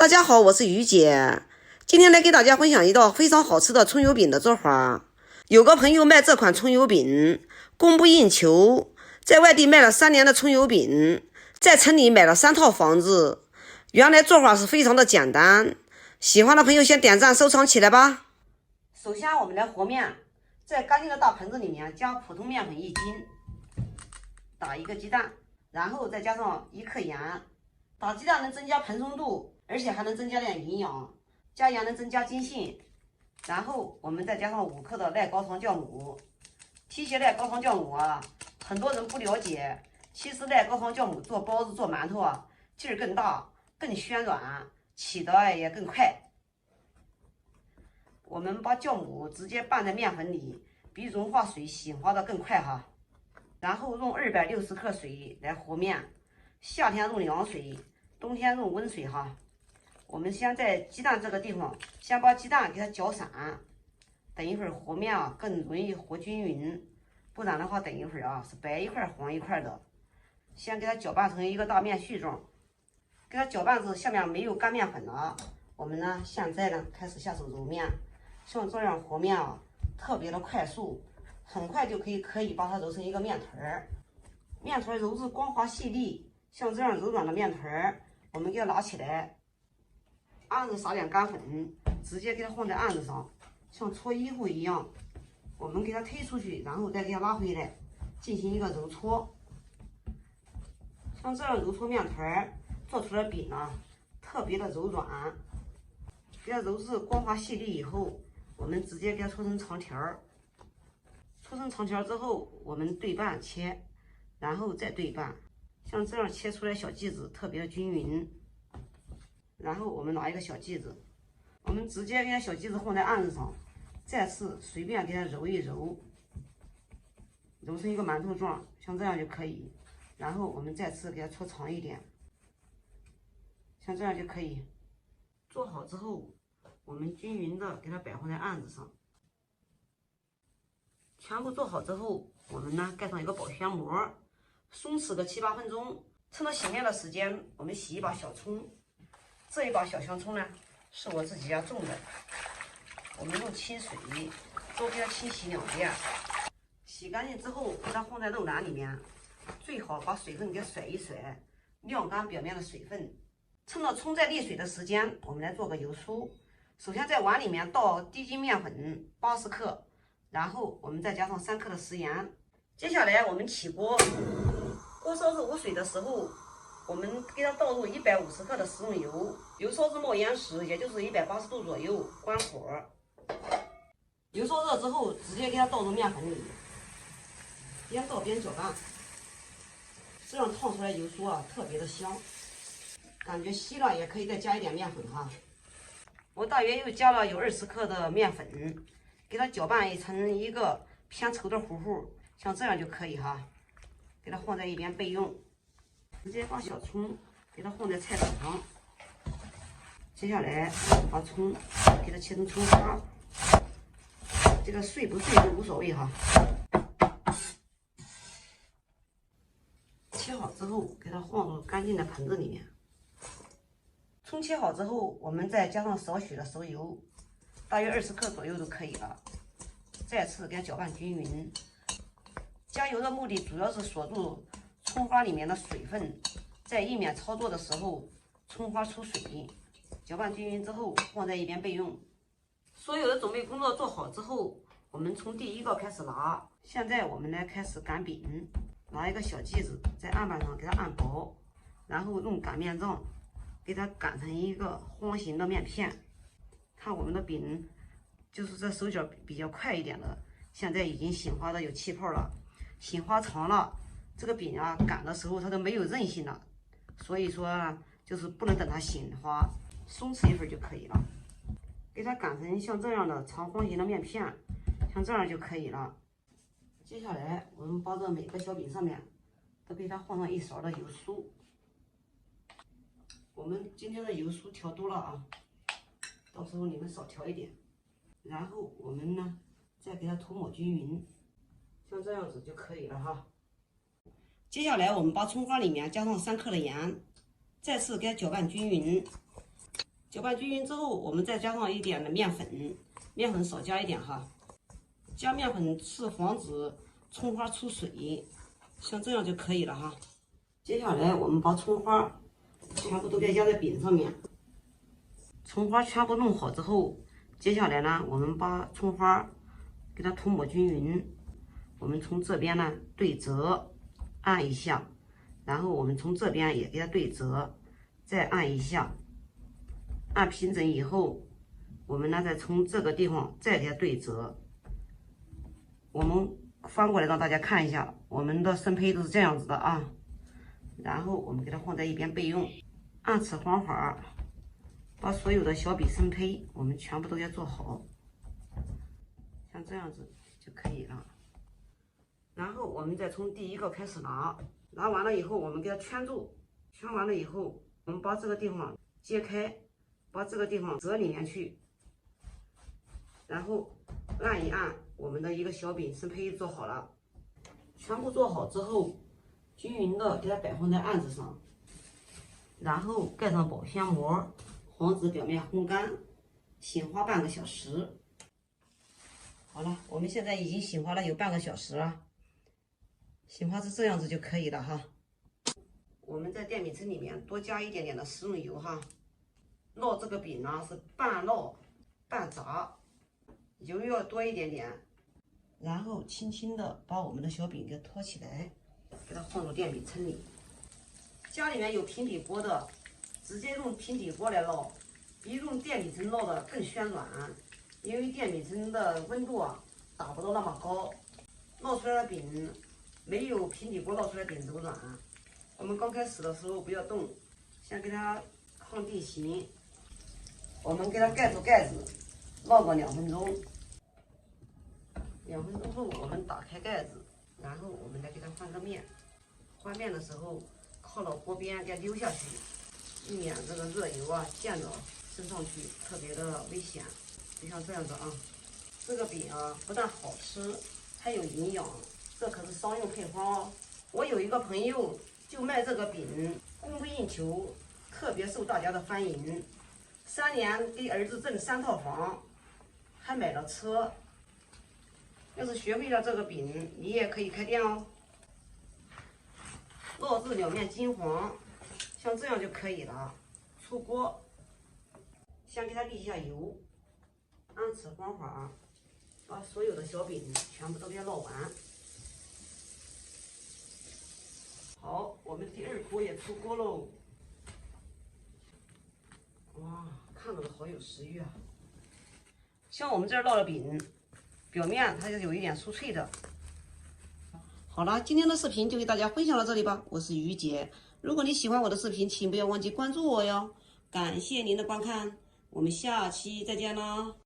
大家好，我是于姐，今天来给大家分享一道非常好吃的葱油饼的做法。有个朋友卖这款葱油饼，供不应求，在外地卖了3年的葱油饼，在城里买了3套房子。原来做法是非常的简单，喜欢的朋友先点赞收藏起来吧。首先我们来和面，在干净的大盆子里面加普通面粉1斤，打1个鸡蛋，然后再加上1克盐。打鸡蛋能增加蓬松度，而且还能增加点营养，加盐能增加筋性。然后我们再加上5克的赖高糖酵母。提起赖高糖酵母啊，很多人不了解，其实赖高糖酵母做包子做馒头啊，劲儿更大，更暄软，起的也更快。我们把酵母直接拌在面粉里，比融化水醒滑的更快哈。然后用260克水来和面，夏天用凉水，冬天用温水哈。我们先在鸡蛋这个地方，先把鸡蛋给它搅散，等一会儿和面啊更容易和均匀，不然的话等一会儿啊是白一块黄一块的。先给它搅拌成一个大面絮状，给它搅拌至下面没有干面粉了，我们呢现在呢开始下手揉面。像这样和面啊特别的快速，很快就可以把它揉成一个面团儿。面团揉至光滑细粒，像这样柔软的面团，我们给它拿起来，案子撒点干粉，直接给它放在案子上，像搓衣服一样，我们给它推出去，然后再给它拉回来，进行一个揉搓。像这样揉搓面团做出来的饼呢，特别的柔软。给它揉至光滑细粒以后，我们直接给它搓成长条。搓成长条之后，我们对半切，然后再对半，像这样切出来小剂子特别的均匀。然后我们拿一个小剂子，我们直接给它小剂子放在案子上，再次随便给它揉一揉，揉成一个馒头状，像这样就可以。然后我们再次给它搓长一点，像这样就可以。做好之后，我们均匀的给它摆放在案子上。全部做好之后，我们呢盖上一个保鲜膜，松弛个7、8分钟。趁着洗面的时间，我们洗一把小葱。这一把小香葱呢，是我自己家种的。我们用清水多给它清洗2遍。洗干净之后，给它放在肉篮里面，最好把水分给甩一甩，晾干表面的水分。趁着葱在沥水的时间，我们来做个油酥。首先在碗里面倒低筋面粉80克。然后我们再加上3克的食盐。接下来我们起锅，锅烧至无水的时候，我们给它倒入150克的食用油，油烧至冒烟时，也就是180度左右，关火。油烧热之后，直接给它倒入面粉里，边倒边搅拌，这样烫出来油酥啊特别的香。感觉稀了也可以再加一点面粉哈。我大约又加了有20克的面粉。给它搅拌成一个偏稠的糊糊，像这样就可以哈。给它放在一边备用。直接把小葱给它放在菜板上。接下来把葱给它切成葱花，这个碎不碎都无所谓哈。切好之后，给它放入干净的盆子里面。葱切好之后，我们再加上少许的熟油。大约20克左右就可以了。再次给它搅拌均匀。加油的目的主要是锁住葱花里面的水分，在意面操作的时候，葱花出水。搅拌均匀之后，放在一边备用。所有的准备工作做好之后，我们从第1个开始拿。现在我们来开始擀饼，拿一个小剂子在案板上给它按薄，然后用擀面杖给它擀成一个方形的面片。看我们的饼，就是这手脚比较快一点的，现在已经醒滑的有气泡了，醒滑长了，这个饼啊擀的时候它都没有韧性了，所以说就是不能等它醒滑，松弛一会儿就可以了。给它擀成像这样的长方形的面片，像这样就可以了。接下来我们把这每个小饼上面都给它放上1勺的油酥。我们今天的油酥调多了啊。到时候你们少调一点，然后我们呢再给它涂抹均匀，像这样子就可以了哈。接下来我们把葱花里面加上3克的盐，再次给它搅拌均匀，搅拌均匀之后，我们再加上一点的面粉，面粉少加一点哈。加面粉是防止葱花出水，像这样就可以了哈。接下来我们把葱花全部都给压在饼上面。葱花全部弄好之后，接下来呢，我们把葱花给它涂抹均匀。我们从这边呢对折，按一下，然后我们从这边也给它对折，再按一下，按平整以后，我们呢再从这个地方再给它对折。我们翻过来让大家看一下，我们的生胚都是这样子的啊。然后我们给它放在一边备用。按此方法，把所有的小饼生胚我们全部都要做好，像这样子就可以了。然后我们再从第一个开始拿，拿完了以后，我们给它圈住，圈完了以后，我们把这个地方揭开，把这个地方折里面去，然后按一按，我们的一个小饼生胚做好了。全部做好之后，均匀的给它摆放在案子上，然后盖上保鲜膜，防止表面烘干，醒花半个小时。好了，我们现在已经醒花了有半个小时了。醒花是这样子就可以了哈。我们在电饼铛里面多加一点点的食用油哈。烙这个饼呢是半烙半炸，油要多一点点。然后轻轻的把我们的小饼给托起来，给它放入电饼铛里。家里面有平底锅的，直接用平底锅来烙，比用电饼铛烙的更暄软，因为电饼铛的温度啊达不到那么高，烙出来的饼没有平底锅烙出来饼都软。我们刚开始的时候不要动，先给它抗定型。我们给它盖住盖子，烙个2分钟。2分钟后，我们打开盖子，然后我们再给它换个面。换面的时候，靠到锅边给它溜下去，避免这个热油啊溅到身上去，特别的危险。就像这样子啊，这个饼啊不但好吃，还有营养，这可是商用配方哦。我有一个朋友就卖这个饼，供不应求，特别受大家的欢迎。3年给儿子挣3套房，还买了车。要是学会了这个饼，你也可以开店哦。烙至两面金黄，像这样就可以了。出锅，先给它沥一下油，按此方法把所有的小饼全部都给它烙完。好，我们第2锅也出锅喽。哇，看着都好有食欲啊！像我们这儿烙的饼，表面它就有一点酥脆的。好了，今天的视频就给大家分享到这里吧，我是于姐。如果你喜欢我的视频，请不要忘记关注我哟。感谢您的观看，我们下期再见啦。